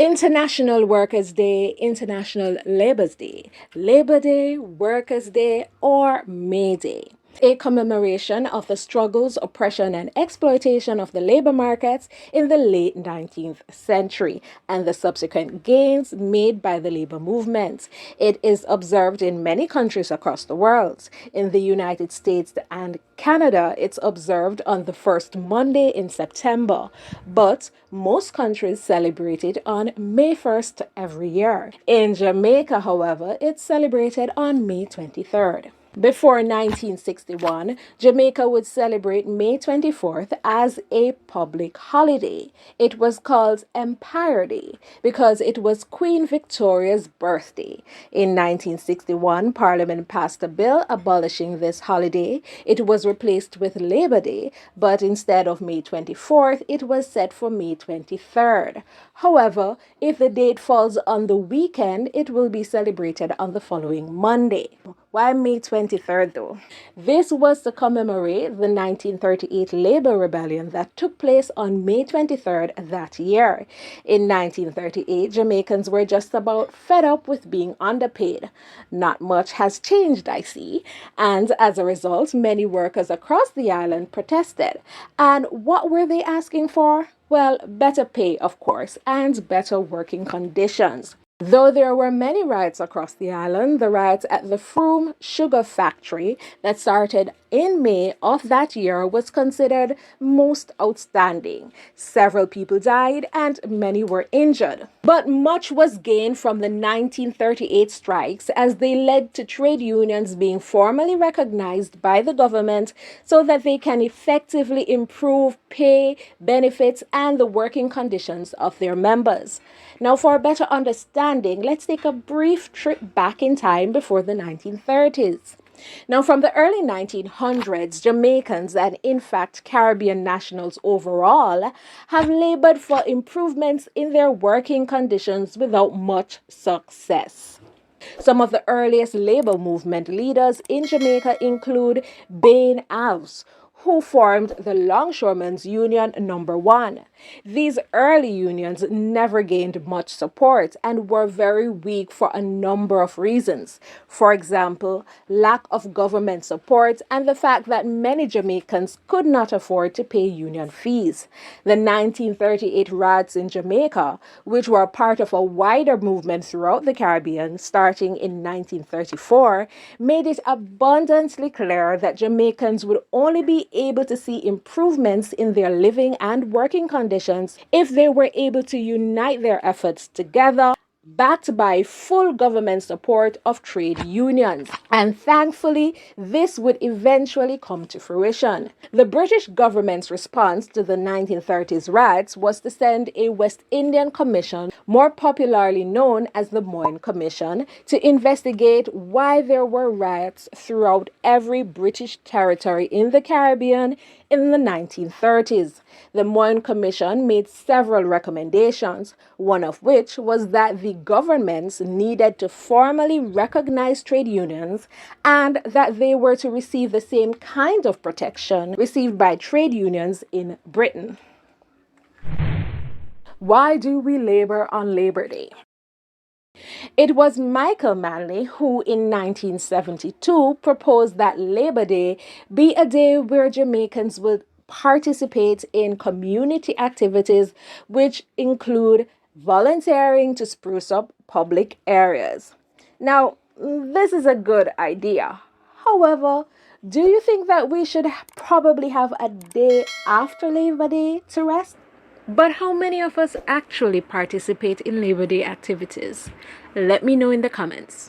International Workers' Day, International Labour's Day, Labor Day, Workers' Day, or May Day. A commemoration of the struggles, oppression, and exploitation of the labor markets in the late 19th century and the subsequent gains made by the labor movement. It is observed in many countries across the world. In the United States and Canada, it's observed on the first Monday in September, but most countries celebrate it on May 1st every year. In Jamaica, however, it's celebrated on May 23rd. Before 1961, Jamaica would celebrate May 24th as a public holiday. It was called Empire Day because it was Queen Victoria's birthday. In 1961, Parliament passed a bill abolishing this holiday. It was replaced with Labor Day, but instead of May 24th, it was set for May 23rd. However, if the date falls on the weekend, it will be celebrated on the following Monday. Why May 23rd though? This was to commemorate the 1938 labor rebellion that took place on May 23rd that year. In 1938, Jamaicans were just about fed up with being underpaid. Not much has changed, I see, and as a result, many workers across the island protested. And what were they asking for? Well, better pay, of course, and better working conditions. Though there were many riots across the island, the riots at the Froome Sugar Factory that started in May of that year was considered most outstanding. Several people died and many were injured. But much was gained from the 1938 strikes as they led to trade unions being formally recognized by the government so that they can effectively improve pay, benefits, and the working conditions of their members. Now, for a better understanding, let's take a brief trip back in time before the 1930s. Now, from the early 1900s, Jamaicans, and in fact Caribbean nationals overall, have labored for improvements in their working conditions without much success. Some of the earliest labor movement leaders in Jamaica include Bain Alves, who formed the Longshoremen's Union Number 1. These early unions never gained much support and were very weak for a number of reasons. For example, lack of government support and the fact that many Jamaicans could not afford to pay union fees. The 1938 riots in Jamaica, which were part of a wider movement throughout the Caribbean starting in 1934, made it abundantly clear that Jamaicans would only be able to see improvements in their living and working conditions if they were able to unite their efforts together, backed by full government support of trade unions. And thankfully, this would eventually come to fruition. The British government's response to the 1930s riots was to send a West Indian Commission, more popularly known as the Moyne Commission, to investigate why there were riots throughout every British territory in the Caribbean in the 1930s. The Moyne Commission made several recommendations, one of which was that the governments needed to formally recognize trade unions and that they were to receive the same kind of protection received by trade unions in Britain. Why do we labor on Labor Day? It was Michael Manley who in 1972 proposed that Labor Day be a day where Jamaicans would participate in community activities which include volunteering to spruce up public areas. Now, this is a good idea. However, do you think that we should probably have a day after Labor Day to rest? But how many of us actually participate in Labor Day activities? Let me know in the comments.